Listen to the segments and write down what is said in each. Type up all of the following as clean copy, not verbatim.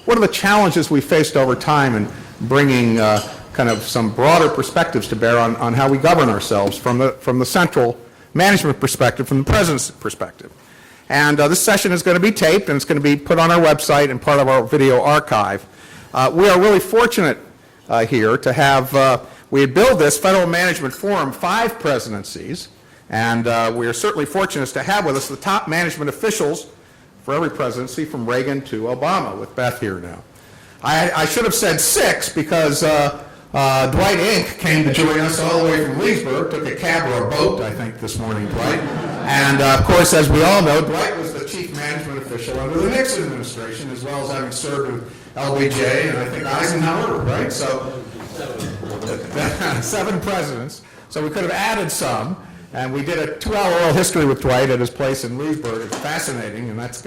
what are the challenges we faced over time in bringing kind of some broader perspectives to bear on how we govern ourselves from the central management perspective, from the president's perspective. And this session is going to be taped, and it's going to be put on our website and part of our video archive. We are really fortunate here to have, we had billed this Federal Management Forum 5 presidencies, and we are certainly fortunate to have with us the top management officials for every presidency from Reagan to Obama, with Beth here now. I should have said 6 because Dwight Inc. came to join us all the way from Leesburg, took a cab or a boat, I think, this morning, Dwight. And, of course, as we all know, Dwight was the chief management official under the Nixon administration, as well as having served with LBJ and I think Eisenhower, right? So, 7 presidents. So we could have added some. And we did a 2-hour oral history with Dwight at his place in Leesburg. It's fascinating, and that's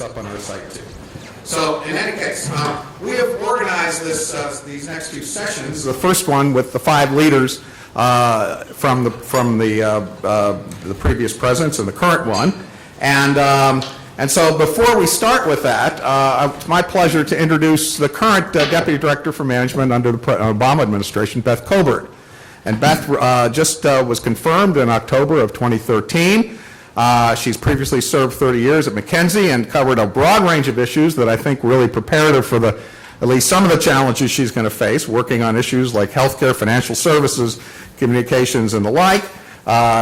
up on our site, too. So, in any case, we have organized these next few sessions. The first one with the 5 leaders from the previous presidents and the current one, and so before we start with that, it's my pleasure to introduce the current Deputy Director for Management under the Obama administration, Beth Cobert. And Beth just was confirmed in October of 2013. She's previously served 30 years at McKinsey and covered a broad range of issues that I think really prepared her for at least some of the challenges she's going to face, working on issues like healthcare, financial services, communications, and the like.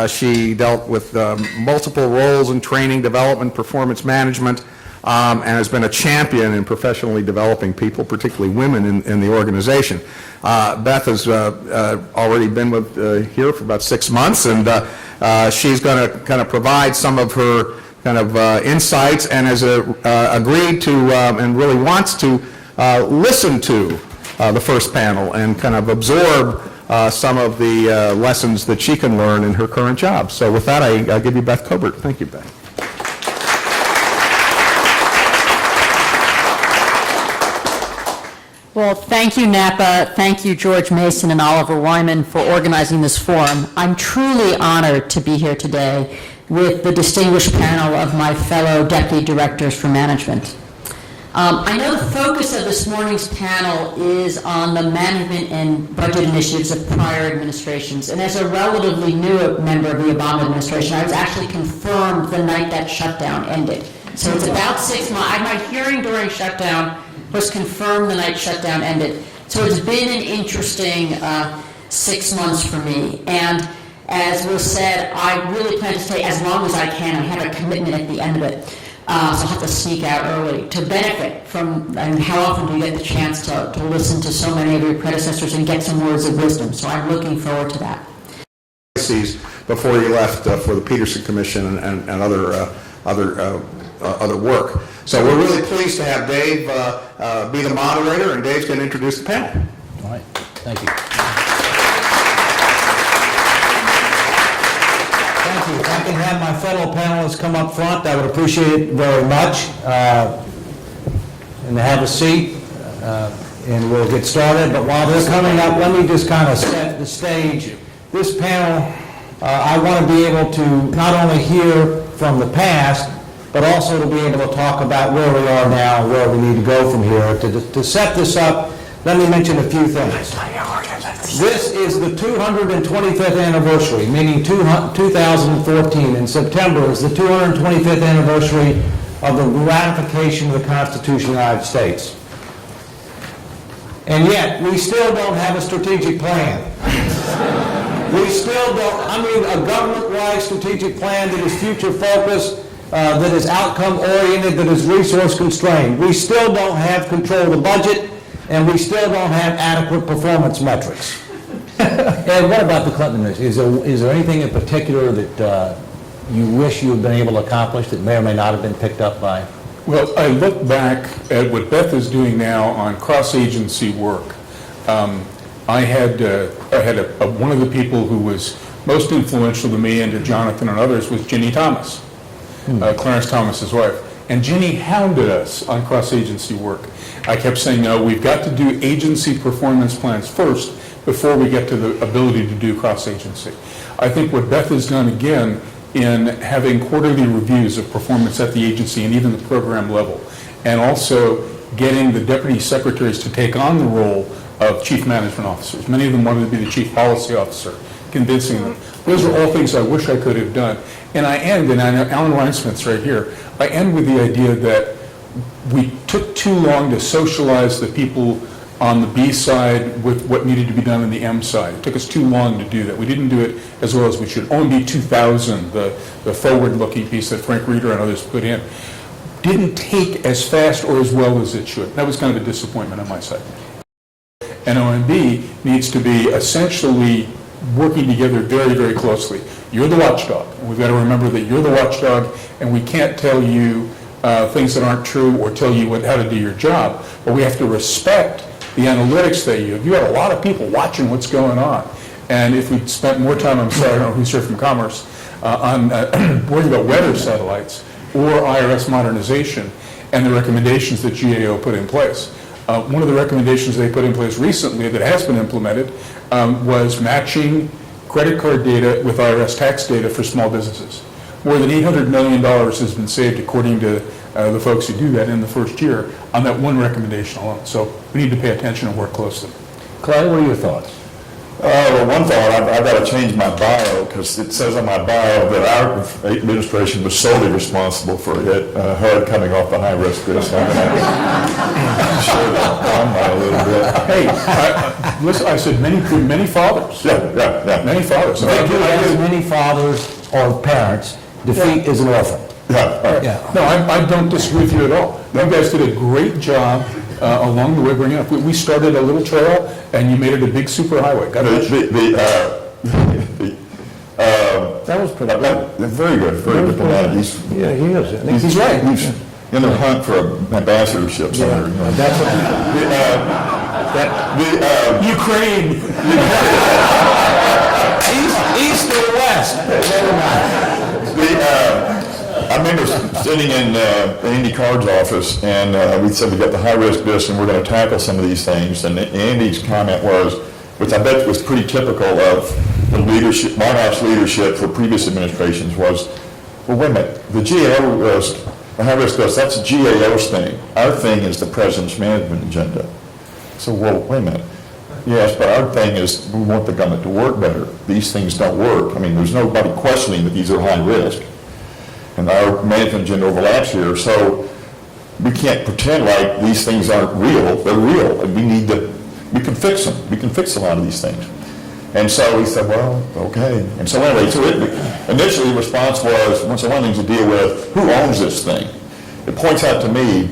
She dealt with multiple roles in training, development, performance management, and has been a champion in professionally developing people, particularly women in the organization. Beth has already been here for about 6 months, and she's going to kind of provide some of her kind of insights, and has agreed to and really wants to listen to the first panel and kind of absorb some of the lessons that she can learn in her current job. So with that, I give you Beth Cobert. Thank you, Beth. Well, thank you, Napa. Thank you, George Mason and Oliver Wyman, for organizing this forum. I'm truly honored to be here today with the distinguished panel of my fellow Deputy Directors for Management. I know the focus of this morning's panel is on the management and budget initiatives of prior administrations. And as a relatively new member of the Obama administration, I was actually confirmed the night that shutdown ended. So it's about 6 months. My hearing during shutdown was confirmed the night shutdown ended. So it's been an interesting 6 months for me. And as was said, I really plan to stay as long as I can. I have a commitment at the end of it. So I'll have to sneak out early to benefit from, and how often do you get the chance to listen to so many of your predecessors and get some words of wisdom. So I'm looking forward to that. Before you left for the Peterson Commission and other work. So we're really pleased to have Dave be the moderator, and Dave's going to introduce the panel. All right, thank you. Thank you. If I can have my fellow panelists come up front, I would appreciate it very much. And have a seat, and we'll get started. But while they're coming up, let me just kind of set the stage. This panel, I want to be able to not only hear from the past, but also to be able to talk about where we are now, where we need to go from here. To set this up, let me mention a few things. This is the 225th anniversary, meaning 2014. In September is the 225th anniversary of the ratification of the Constitution of the United States. And yet, we still don't have a strategic plan. We still don't, a government-wide strategic plan that is future-focused, that is outcome-oriented, that is resource-constrained. We still don't have control of the budget, and we still don't have adequate performance metrics. And what about the Clinton administration? Is there anything in particular that you wish you had been able to accomplish that may or may not have been picked up by? Well, I look back at what Beth is doing now on cross-agency work. I had one of the people who was most influential to me and to Jonathan and others was Ginny Thomas, Clarence Thomas's wife. And Ginny hounded us on cross-agency work. I kept saying, no, we've got to do agency performance plans first before we get to the ability to do cross-agency. I think what Beth has done again in having quarterly reviews of performance at the agency and even the program level, and also getting the deputy secretaries to take on the role of chief management officers. Many of them wanted to be the chief policy officer, convincing them. Those are all things I wish I could have done. And I end, and I know Alan Reinsmith's right here, I end with the idea that we took too long to socialize the people on the B side with what needed to be done on the M side. It took us too long to do that. We didn't do it as well as we should. OMB 2000, the forward-looking piece that Frank Reeder and others put in, didn't take as fast or as well as it should. That was kind of a disappointment on my side. And OMB needs to be essentially working together very, very closely. You're the watchdog. We've got to remember that you're the watchdog, and we can't tell you things that aren't true or tell you how to do your job, but we have to respect the analytics that you have. You have a lot of people watching what's going on. And if we spent more time, I'm sorry, I don't know who's here from Commerce, on worrying about weather satellites or IRS modernization and the recommendations that GAO put in place. One of the recommendations they put in place recently that has been implemented was matching credit card data with IRS tax data for small businesses. More than $800 million has been saved, according to the folks who do that in the first year, on that one recommendation alone. So we need to pay attention and work closely. Clay, what are your thoughts? Well, one thought, I've got to change my bio, because it says on my bio that our administration was solely responsible for HUD coming off the high-risk list. I'm sure that by a little bit. Hey, listen, I said many fathers. Yeah. Many fathers. As many fathers or parents, defeat is an orphan. Yeah. No, I don't disagree with you at all. You guys did a great job along the way bringing it up. We started a little trail, and you made it a big superhighway. God bless you. That was pretty good. Very good, very diplomatic. Yeah, he is. He's right. He's in the hunt for ambassadorship somewhere. That's what, Ukraine. east or west? I remember sitting in Andy Card's office, and we said we got the high-risk list, and we're going to tackle some of these things. And Andy's comment was, which I bet was pretty typical of the leadership, Monarch's leadership for previous administrations, was, well, wait a minute, the GAO list, the high-risk list, that's GAO's thing. Our thing is the president's management agenda. So, well, wait a minute. Yes, but our thing is we want the government to work better. These things don't work. I mean, there's nobody questioning that these are high risk. And our management agenda overlaps here, so we can't pretend like these things aren't real. They're real, and we can fix them. We can fix a lot of these things. And so he said, well, okay. And so anyway, initially the response was, one of the things to deal with, who owns this thing? It points out to me,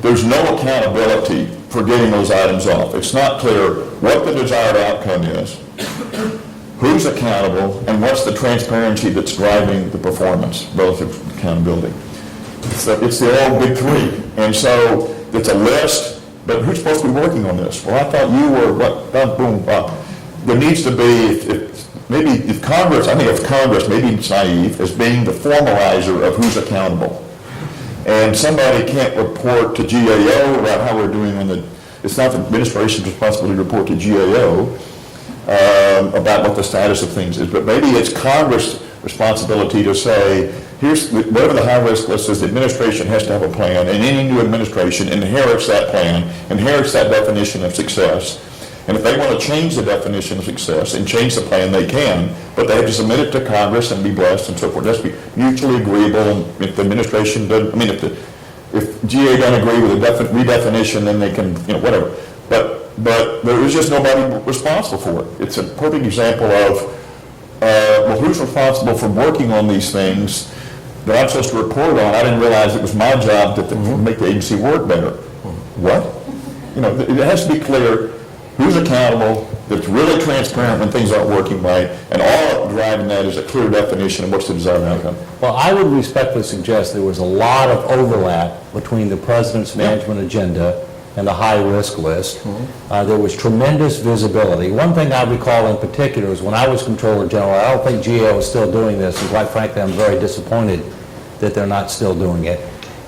there's no accountability for getting those items off. It's not clear what the desired outcome is, who's accountable, and what's the transparency that's driving the performance relative to accountability. It's the old big three. And so it's a list, but who's supposed to be working on this? Well, I thought you were, there needs to be, if Congress, I think if Congress, maybe it's naive, as being the formalizer of who's accountable. And somebody can't report to GAO about how we're doing it's not the administration's responsibility to report to GAO about what the status of things is, but maybe it's Congress' responsibility to say, here's whatever the high risk list is, the administration has to have a plan, and any new administration inherits that plan, inherits that definition of success. And if they want to change the definition of success and change the plan, they can, but they have to submit it to Congress and be blessed and so forth. It has to be mutually agreeable, and if the administration doesn't, if GA doesn't agree with the redefinition, then they can, whatever. But there is just nobody responsible for it. It's a perfect example of, well, who's responsible for working on these things that I'm supposed to report on? I didn't realize it was my job to make the agency work better. What? It has to be clear who's accountable, that's really transparent when things aren't working right, and all driving that is a clear definition of what's the desired outcome. Well, I would respectfully suggest there was a lot of overlap between the president's management agenda and the high-risk list. There was tremendous visibility. One thing I recall in particular is when I was Comptroller General, I don't think GAO is still doing this, and quite frankly, I'm very disappointed that they're not still doing it,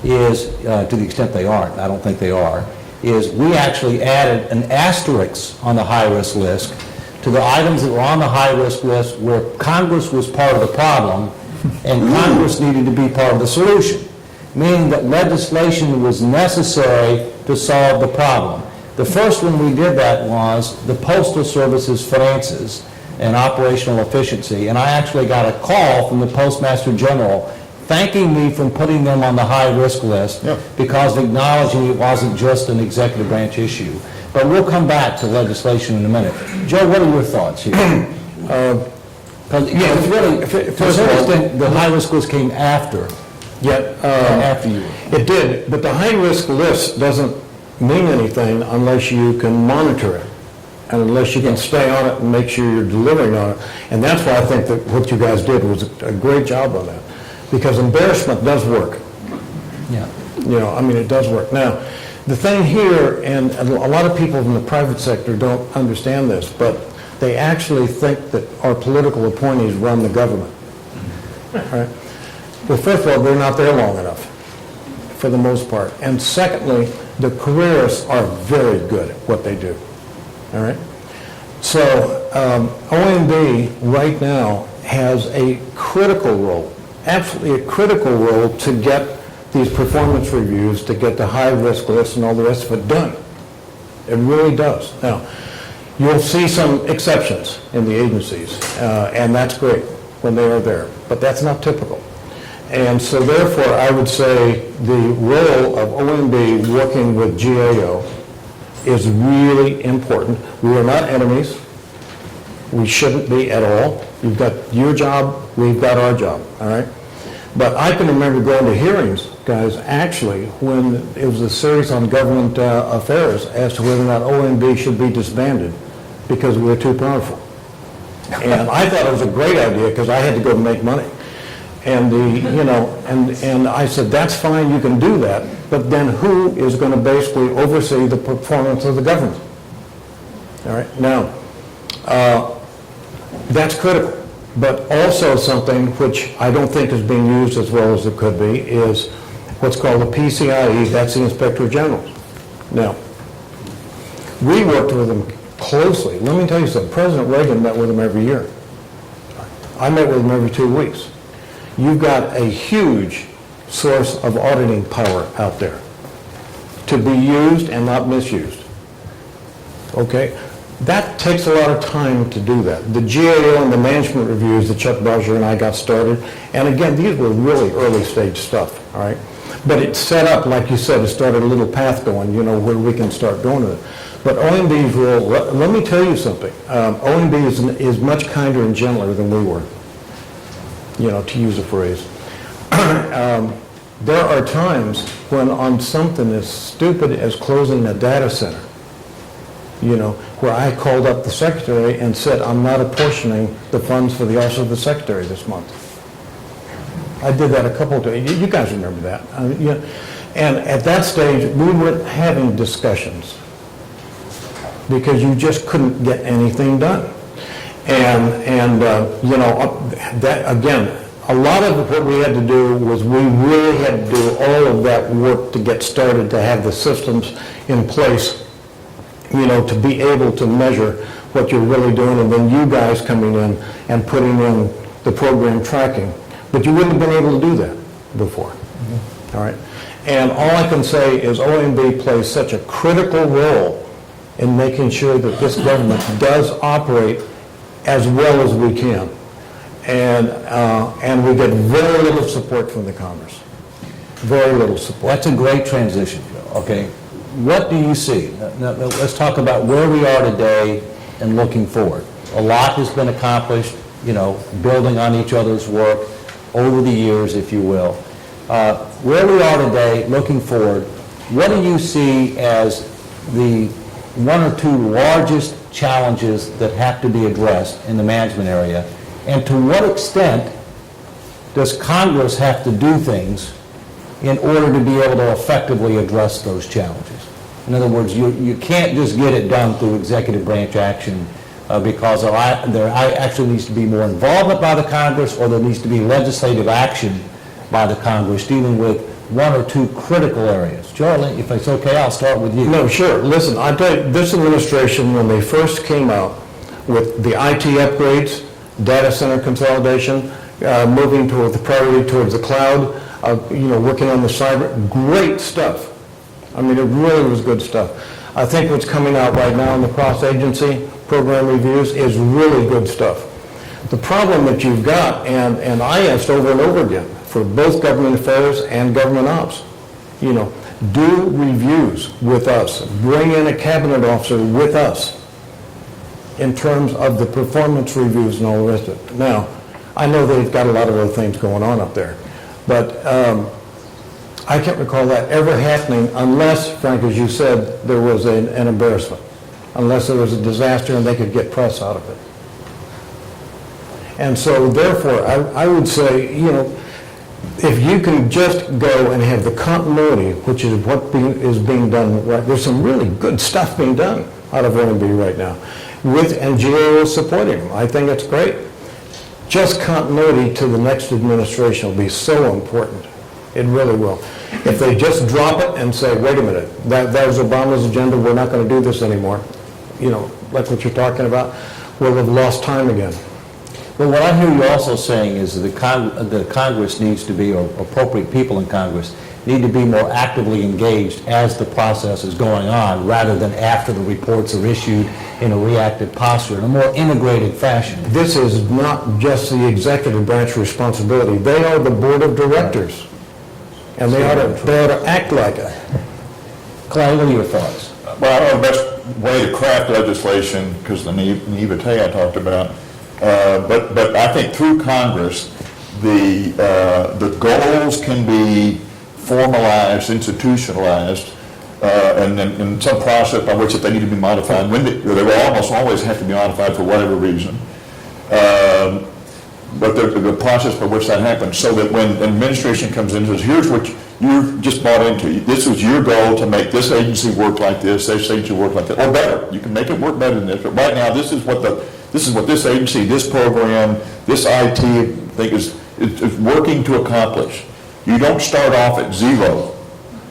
is, to the extent they aren't, I don't think they are, is we actually added an asterisk on the high-risk list to the items that were on the high-risk list where Congress was part of the problem and Congress needed to be part of the solution, meaning that legislation was necessary to solve the problem. The first one we did that was the Postal Service's finances and operational efficiency, and I actually got a call from the Postmaster General thanking me for putting them on the high-risk list because acknowledging it wasn't just an executive branch issue. But we'll come back to legislation in a minute. Joe, what are your thoughts here? It's really, to a certain extent, the high-risk list came after you. It did, but the high-risk list doesn't mean anything unless you can monitor it, and unless you can stay on it and make sure you're delivering on it. And that's why I think that what you guys did was a great job on that, because embarrassment does work. Yeah. You know, I mean, it does work. Now, the thing here, and a lot of people in the private sector don't understand this, but they actually think that our political appointees run the government. Right? Well, first of all, they're not there long enough, for the most part. And secondly, the careerists are very good at what they do. All right? So, OMB right now has a critical role, absolutely a critical role to get these performance reviews, to get the high-risk list and all the rest of it done. It really does. Now, you'll see some exceptions in the agencies, and that's great when they are there, but that's not typical. And so therefore, I would say the role of OMB working with GAO is really important. We are not enemies. We shouldn't be at all. You've got your job, we've got our job, all right? But I can remember going to hearings, guys, actually, when it was a series on government affairs as to whether or not OMB should be disbanded because we were too powerful. And I thought it was a great idea because I had to go make money. And and I said, that's fine, you can do that, but then who is going to basically oversee the performance of the government? All right, now, that's critical. But also something which I don't think is being used as well as it could be is what's called the PCIE, that's the Inspector General. Now, we worked with them closely. Let me tell you something, President Reagan met with them every year. I met with them every 2 weeks. You've got a huge source of auditing power out there to be used and not misused. Okay? That takes a lot of time to do that. The GAO and the management reviews that Chuck Barger and I got started, and again, these were really early stage stuff, all right? But it's set up, like you said, it started a little path going, you know, where we can start going with it. But OMB's role, let me tell you something. OMB is much kinder and gentler than we were, you know, to use a phrase. There are times when on something as stupid as closing a data center, you know, where I called up the secretary and said, I'm not apportioning the funds for the office of the secretary this month. I did that a couple of times. You guys remember that. And at that stage, we weren't having discussions because you just couldn't get anything done. And you know, that again, a lot of what we had to do was we really had to do all of that work to get started, to have the systems in place, you know, to be able to measure what you're really doing, and then you guys coming in and putting in the program tracking. But you wouldn't have been able to do that before. All right? And all I can say is OMB plays such a critical role in making sure that this government does operate as well as we can. And we get very little support from the Congress. Very little support. That's a great transition, Joe. Okay. What do you see? Now, let's talk about where we are today and looking forward. A lot has been accomplished, you know, building on each other's work over the years, if you will. Where we are today, looking forward, what do you see as the one or two largest challenges that have to be addressed in the management area? And to what extent does Congress have to do things in order to be able to effectively address those challenges? In other words, you can't just get it done through executive branch action because there actually needs to be more involvement by the Congress, or there needs to be legislative action by the Congress dealing with one or two critical areas. Charlie, if it's okay, I'll start with you. No, sure. Listen, I tell you, this administration, when they first came out with the IT upgrades, data center consolidation, moving toward the priority towards the cloud, you know, working on the cyber, great stuff. I mean, it really was good stuff. I think what's coming out right now in the cross-agency program reviews is really good stuff. The problem that you've got, and I asked over and over again, for both government affairs and government ops, you know, do reviews with us, bring in a cabinet officer with us in terms of the performance reviews and all the rest of it. Now, I know they've got a lot of other things going on up there, but I can't recall that ever happening unless, Frank, as you said, there was an embarrassment, unless there was a disaster and they could get press out of it. And so therefore, I would say, you know, if you can just go and have the continuity, which is what is being done, right, there's some really good stuff being done out of OMB right now, and GAO is supporting them. I think that's great. Just continuity to the next administration will be so important. It really will. If they just drop it and say, wait a minute, that was Obama's agenda, we're not going to do this anymore, you know, like what you're talking about, we'll have lost time again. Well, what I hear you also saying is that the Congress needs to be, or appropriate people in Congress, need to be more actively engaged as the process is going on, rather than after the reports are issued in a reactive posture, in a more integrated fashion. This is not just the executive branch responsibility. They are the board of directors, and they ought to act like it. Clay, what are your thoughts? Well, I don't know the best way to craft legislation, because the naivete I talked about, but I think through Congress, the goals can be formalized, institutionalized, and then in some process by which if they need to be modified, when they will almost always have to be modified for whatever reason. But the process by which that happens, so that when administration comes in and says, here's what you've just bought into, this was your goal to make this agency work like this agency work like that, or better. You can make it work better than this, but right now this is what this agency, this program, this IT thing is working to accomplish. You don't start off at zero.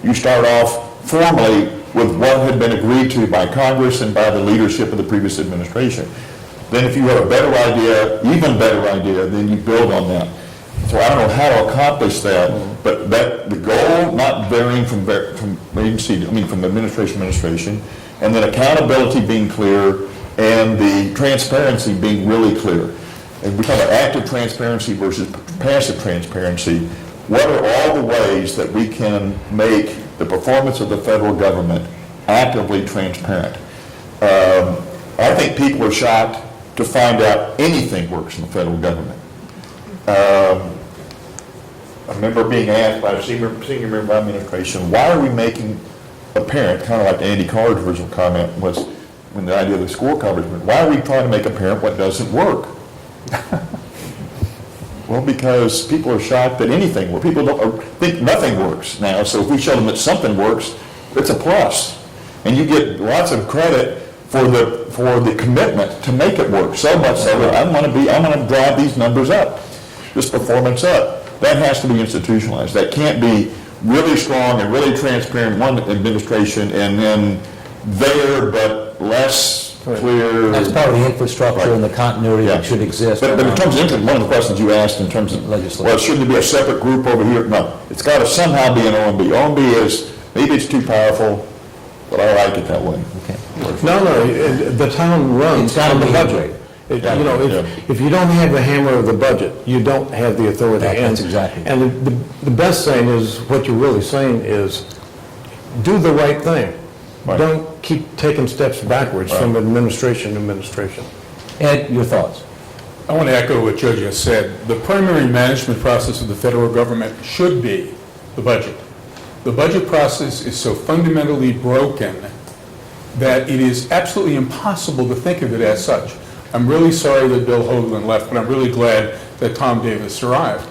You start off formally with what had been agreed to by Congress and by the leadership of the previous administration. Then if you have a better idea, even better idea, then you build on that. So I don't know how to accomplish that, but the goal not varying from agency, from administration to administration, and then accountability being clear, and the transparency being really clear. And we talk about active transparency versus passive transparency. What are all the ways that we can make the performance of the federal government actively transparent? I think people are shocked to find out anything works in the federal government. I remember being asked by a senior member of my administration, why are we making apparent, kind of like Andy Card's original comment was when the idea of the scorecard was, why are we trying to make apparent what doesn't work? Well, because people are shocked that anything works. People don't think nothing works now, so if we show them that something works, it's a plus. And you get lots of credit for the commitment to make it work, so much so that I'm going to drive these numbers up, this performance up. That has to be institutionalized. That can't be really strong and really transparent in one administration and then there, but less clear. That's part of the infrastructure and the continuity that should exist. But in terms of one of the questions you asked in terms of legislation, well, shouldn't there be a separate group over here? No, it's got to somehow be an OMB. OMB is, maybe it's too powerful, but I like it that way. Okay. No, the town runs on the budget. If you don't have the hammer of the budget, you don't have the authority. That's exactly. And the best thing is, what you're really saying is, do the right thing. Right. Don't keep taking steps backwards from administration to administration. Ed, your thoughts? I want to echo what Joe just said. The primary management process of the federal government should be the budget. The budget process is so fundamentally broken that it is absolutely impossible to think of it as such. I'm really sorry that Bill Hoagland left, but I'm really glad that Tom Davis arrived.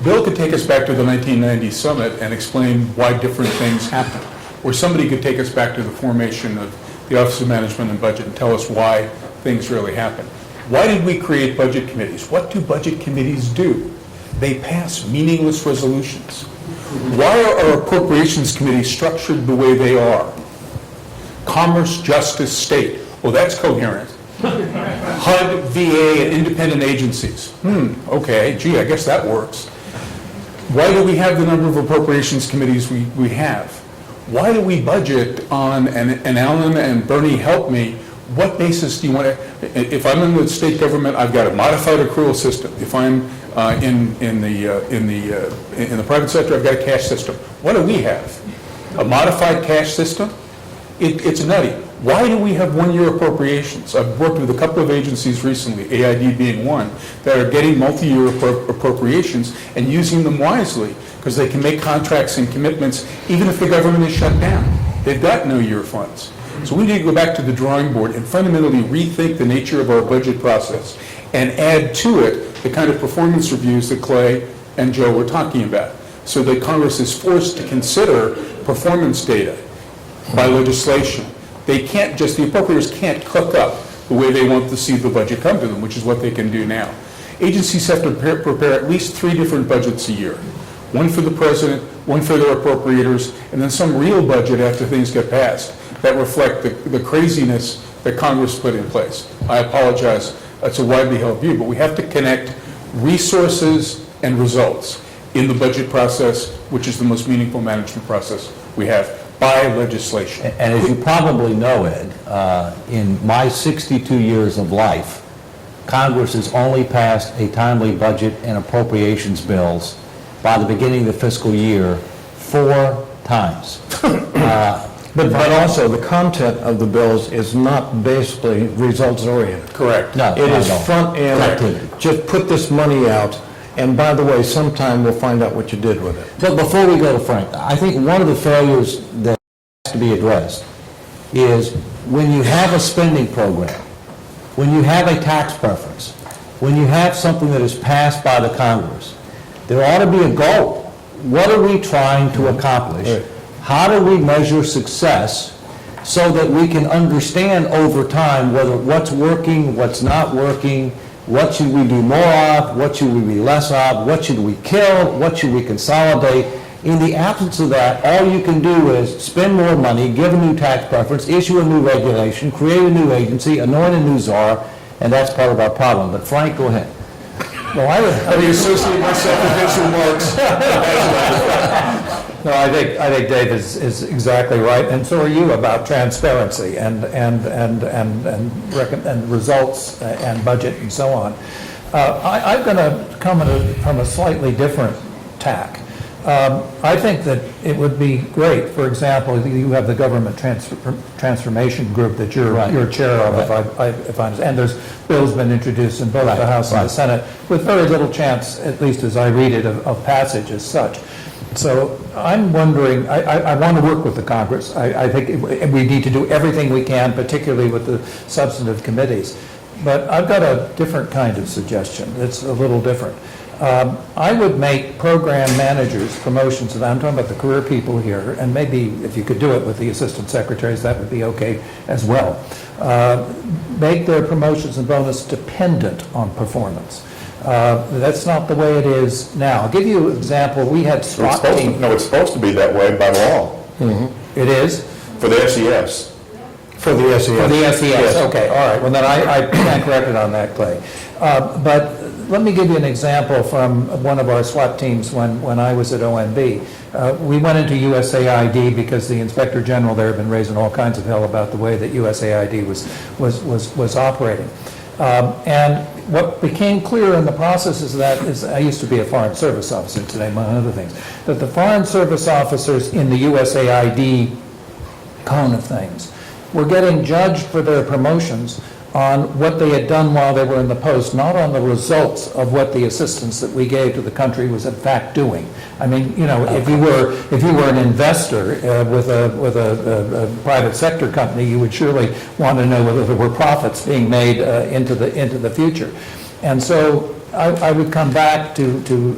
Bill could take us back to the 1990 summit and explain why different things happened. Or somebody could take us back to the formation of the Office of Management and Budget and tell us why things really happened. Why did we create budget committees? What do budget committees do? They pass meaningless resolutions. Why are our appropriations committees structured the way they are? Commerce, Justice, State. Well, that's coherent. HUD, VA, and independent agencies. Okay, gee, I guess that works. Why do we have the number of appropriations committees we have? why do we budget on, and Alan and Bernie help me, what basis do you want to, if I'm in the state government, I've got a modified accrual system. If I'm in the private sector, I've got a cash system. What do we have? A modified cash system? It's nutty. Why do we have one-year appropriations? I've worked with a couple of agencies recently, AID being one, that are getting multi-year appropriations and using them wisely because they can make contracts and commitments even if the government is shut down. They've got no year funds. So we need to go back to the drawing board and fundamentally rethink the nature of our budget process and add to it the kind of performance reviews that Clay and Joe were talking about, so that Congress is forced to consider performance data by legislation. They can't just, the appropriators can't cook up the way they want to see the budget come to them, which is what they can do now. Agencies have to prepare at least 3 different budgets a year. One for the president, one for their appropriators, and then some real budget after things get passed that reflect the craziness that Congress put in place. I apologize, it's a widely held view, but we have to connect resources and results in the budget process, which is the most meaningful management process we have, by legislation. And as you probably know, Ed, in my 62 years of life, Congress has only passed a timely budget and appropriations bills by the beginning of the fiscal year 4 times. But also, the content of the bills is not basically results-oriented. Correct. No, It not is at all. front-end, Activity. just put this money out, and by the way, sometime we'll find out what you did with it. But before we go to Frank, I think one of the failures that has to be addressed is when you have a spending program, when you have a tax preference, when you have something that is passed by the Congress, there ought to be a goal. What are we trying to accomplish? Right. How do we measure success so that we can understand over time whether what's working, what's not working, what should we do more of, what should we be less of, what should we kill, what should we consolidate? In the absence of that, all you can do is spend more money, give a new tax preference, issue a new regulation, create a new agency, anoint a new czar, and that's part of our problem. But Frank, go ahead. Well, I would, Let me associate myself with his remarks. No, I think Dave is exactly right, and so are you about transparency and results and budget and so on. I'm going to come from a slightly different tack. I think that it would be great, for example, you have the government transformation group that you're chair of, if I understand, and there's bills been introduced in both the House and the Senate with very little chance, at least as I read it, of passage as such. So I'm wondering, I want to work with the Congress. I think we need to do everything we can, particularly with the substantive committees. But I've got a different kind of suggestion. It's a little different. I would make program managers promotions, and I'm talking about the career people here, and maybe if you could do it with the assistant secretaries, that would be okay as well. Make their promotions and bonus dependent on performance. That's not the way it is now. I'll give you an example. We had SWAT team. No, it's supposed to be that way by law, It is? for the SES. for the SES. For the SES, Yes. okay, all right. Well, then I stand corrected on that, Clay. But let me give you an example from one of our SWAT teams when I was at OMB. We went into USAID because the Inspector General there had been raising all kinds of hell about the way that USAID was operating. And what became clear in the process is I used to be a Foreign Service officer today, among other things, that the Foreign Service officers in the USAID cone of things were getting judged for their promotions on what they had done while they were in the post, not on the results of what the assistance that we gave to the country was in fact doing. I mean, you know, if you were an investor with a private sector company, you would surely want to know whether there were profits being made into the future. And so I would come back to,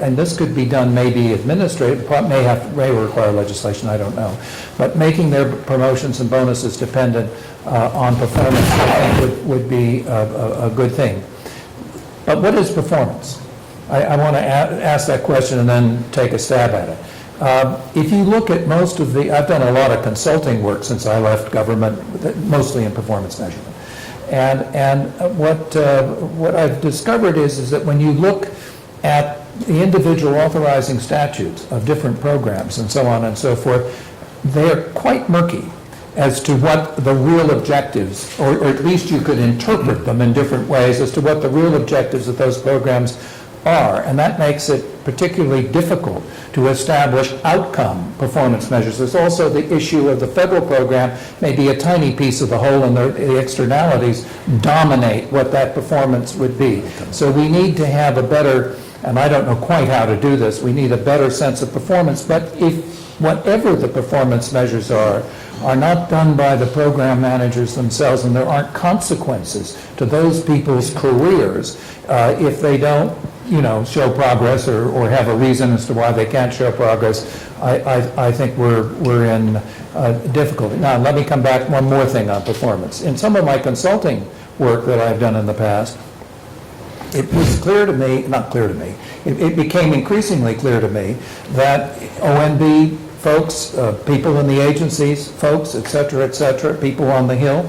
and this could be done maybe administrative, may require legislation, I don't know, but making their promotions and bonuses dependent on performance, I think would be a good thing. But what is performance? I want to ask that question and then take a stab at it. If you look at most of I've done a lot of consulting work since I left government, mostly in performance measurement. And what I've discovered is that when you look at the individual authorizing statutes of different programs and so on and so forth, they're quite murky as to what the real objectives, or at least you could interpret them in different ways as to what the real objectives of those programs are. And that makes it particularly difficult to establish outcome performance measures. There's also the issue of the federal program may be a tiny piece of the whole, and the externalities dominate what that performance would be. So we need to have a better, and I don't know quite how to do this, we need a better sense of performance. But if whatever the performance measures are not done by the program managers themselves, and there aren't consequences to those people's careers if they don't, show progress or have a reason as to why they can't show progress, I think we're in difficulty. Now, let me come back one more thing on performance. In some of my consulting work that I've done in the past, it was clear to me, not clear to me, it became increasingly clear to me that OMB folks, people in the agencies, folks, et cetera, people on the Hill,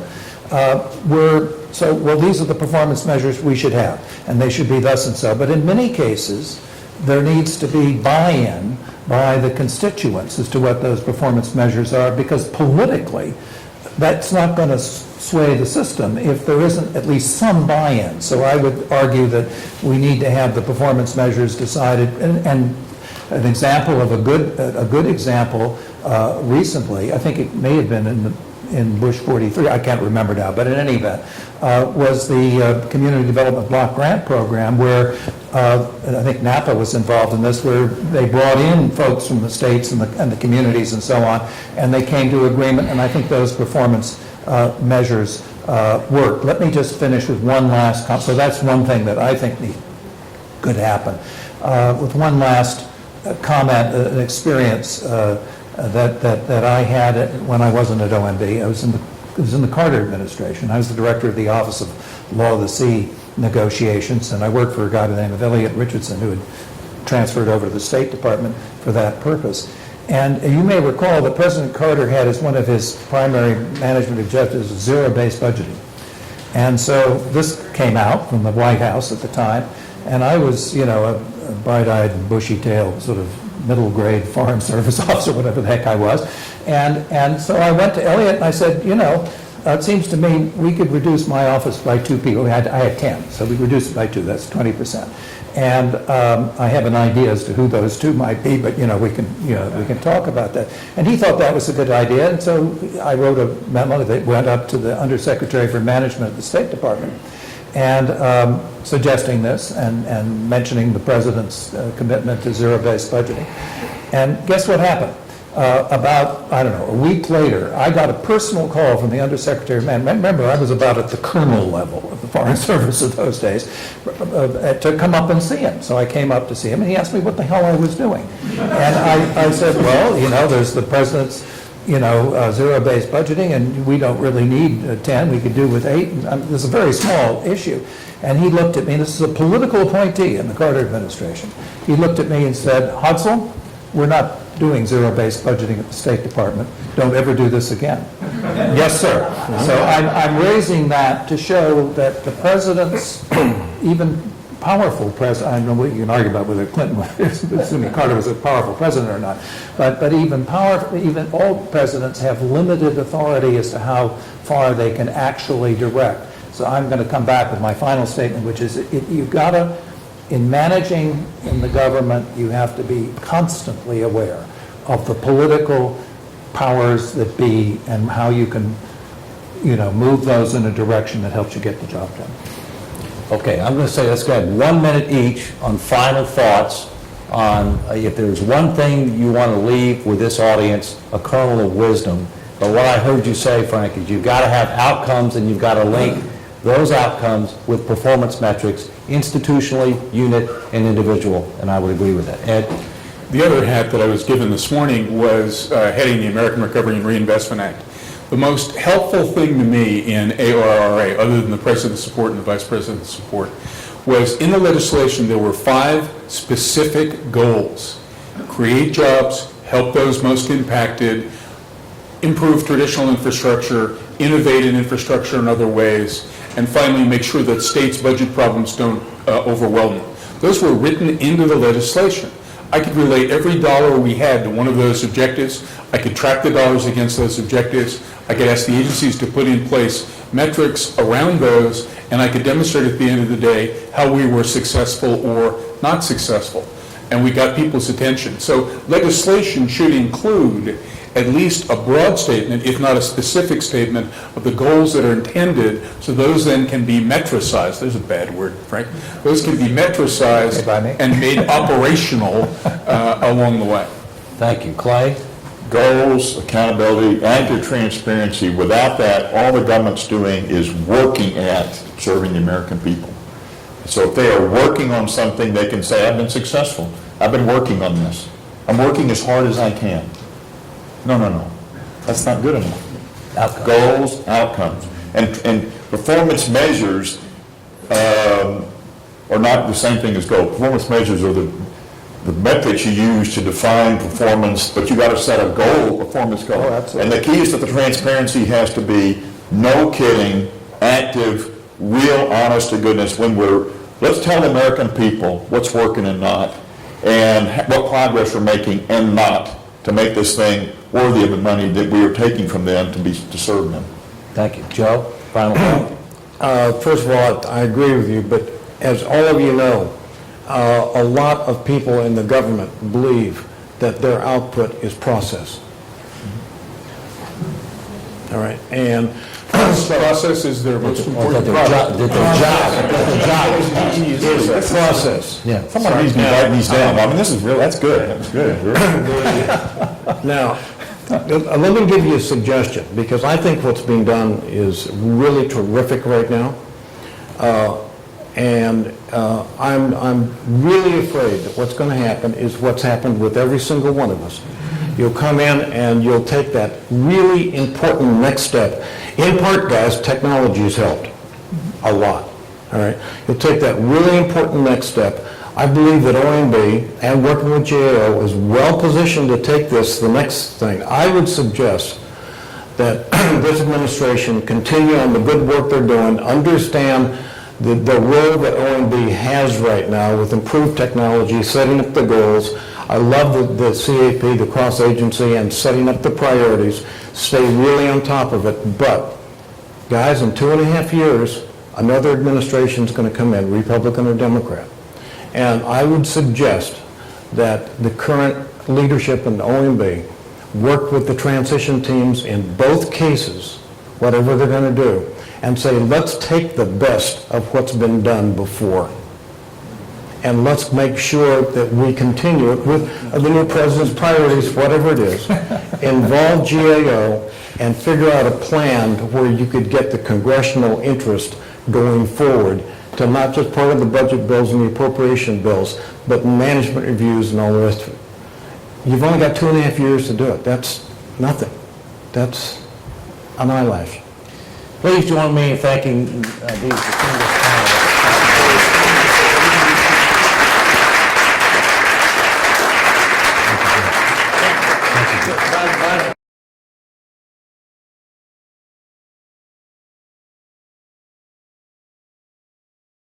these are the performance measures we should have, and they should be thus and so. But in many cases, there needs to be buy-in by the constituents as to what those performance measures are, because politically, that's not going to sway the system if there isn't at least some buy-in. So I would argue that we need to have the performance measures decided, and an example of a good example recently, I think it may have been in Bush 43, I can't remember now, but in any event, was the Community Development Block Grant Program, where I think Napa was involved in this, where they brought in folks from the states and the communities and so on, and they came to agreement, and I think those performance measures worked. Let me just finish with one last comment. So that's one thing that I think could happen. With one last comment, an experience that I had when I wasn't at OMB. I was in the Carter administration. I was the director of the Office of Law of the Sea negotiations, and I worked for a guy by the name of Elliot Richardson, who had transferred over to the State Department for that purpose. And you may recall that President Carter had as one of his primary management objectives zero-based budgeting. And so this came out from the White House at the time, and I was, a bright-eyed, bushy-tailed sort of middle-grade Foreign Service officer, whatever the heck I was. And so I went to Elliot and I said, it seems to me we could reduce my office by 2 people. I had 10, so we reduced it by 2. That's 20%. And I have an idea as to who those 2 might be, but we can talk about that. And he thought that was a good idea, and so I wrote a memo that went up to the Undersecretary for Management of the State Department, and suggesting this and mentioning the president's commitment to zero-based budgeting. And guess what happened? About, a week later, I got a personal call from the Undersecretary of Management. Remember, I was about at the colonel level of the Foreign Service of those days, to come up and see him. So I came up to see him, and he asked me what the hell I was doing. And I said, well, there's the president's zero-based budgeting, and we don't really need 10. We could do with 8. It's a very small issue. And he looked at me, and this is a political appointee in the Carter administration. He looked at me and said, Hodsell, we're not doing zero-based budgeting at the State Department. Don't ever do this again. Yes, sir. So I'm raising that to show that the president's, even powerful president, I know what you can argue about whether Clinton was, assuming Carter was a powerful president or not, but even all presidents have limited authority as to how far they can actually direct. So I'm going to come back with my final statement, which is you've got to, in managing in the government, you have to be constantly aware of the political powers that be and how you can, move those in a direction that helps you get the job done. Okay, I'm going to say, let's go ahead, 1 minute each on final thoughts on if there's one thing you want to leave with this audience, a kernel of wisdom. But what I heard you say, Frank, is you've got to have outcomes and you've got to link those outcomes with performance metrics, institutionally, unit, and individual, and I would agree with that. Ed? The other hat that I was given this morning was heading the American Recovery and Reinvestment Act. The most helpful thing to me in ARRA, other than the President's support and the Vice President's support, was in the legislation there were 5 specific goals. Create jobs, help those most impacted, improve traditional infrastructure, innovate in infrastructure in other ways, and finally make sure that states' budget problems don't overwhelm them. Those were written into the legislation. I could relate every dollar we had to one of those objectives. I could track the dollars against those objectives. I could ask the agencies to put in place metrics around those, and I could demonstrate at the end of the day how we were successful or not successful. And we got people's attention. So legislation should include at least a broad statement, if not a specific statement, of the goals that are intended, so those then can be metricized. There's a bad word, Frank. Those can be metricized Hey, Bonnie. and made operational along the way. Thank you. Clay? Goals, accountability, active transparency. Without that, all the government's doing is working at serving the American people. So if they are working on something, they can say, I've been successful. I've been working on this. I'm working as hard as I can. No. That's not good enough. Outcomes. Goals, outcomes. And performance measures are not the same thing as goals. Performance measures are the metrics you use to define performance, but you got to set a goal, performance goal. And the key is that the transparency has to be no kidding, active, real, honest to goodness. Let's tell the American people what's working and not, and what progress we're making and not, to make this thing worthy of the money that we are taking from them to serve them. Thank you. Joe, final thought? First of all, I agree with you, but as all of you know, a lot of people in the government believe that their output is process. All right, and Process is their most important product. is a process. Yeah. Someone needs to be writing these down. I mean, this is real, that's good. That's good. Now, let me give you a suggestion, because I think what's being done is really terrific right now. I'm really afraid that what's going to happen is what's happened with every single one of us. You'll come in and you'll take that really important next step. In part, guys, technology has helped a lot, all right? You'll take that really important next step. I believe that OMB and working with GAO is well positioned to take this the next thing. I would suggest that this administration continue on the good work they're doing, understand the role that OMB has right now with improved technology, setting up the goals. I love the CAP, the cross-agency, and setting up the priorities. Stay really on top of it. But, guys, in 2.5 years, another administration is going to come in, Republican or Democrat. And I would suggest that the current leadership in OMB work with the transition teams in both cases, whatever they're going to do, and say, let's take the best of what's been done before. And let's make sure that we continue it with the new president's priorities, whatever it is. Involve GAO and figure out a plan where you could get the congressional interest going forward to not just part of the budget bills and the appropriation bills, but management reviews and all the rest of it. You've only got 2.5 years to do it. That's nothing. That's an eyelash. Please join me in thanking these distinguished panelists.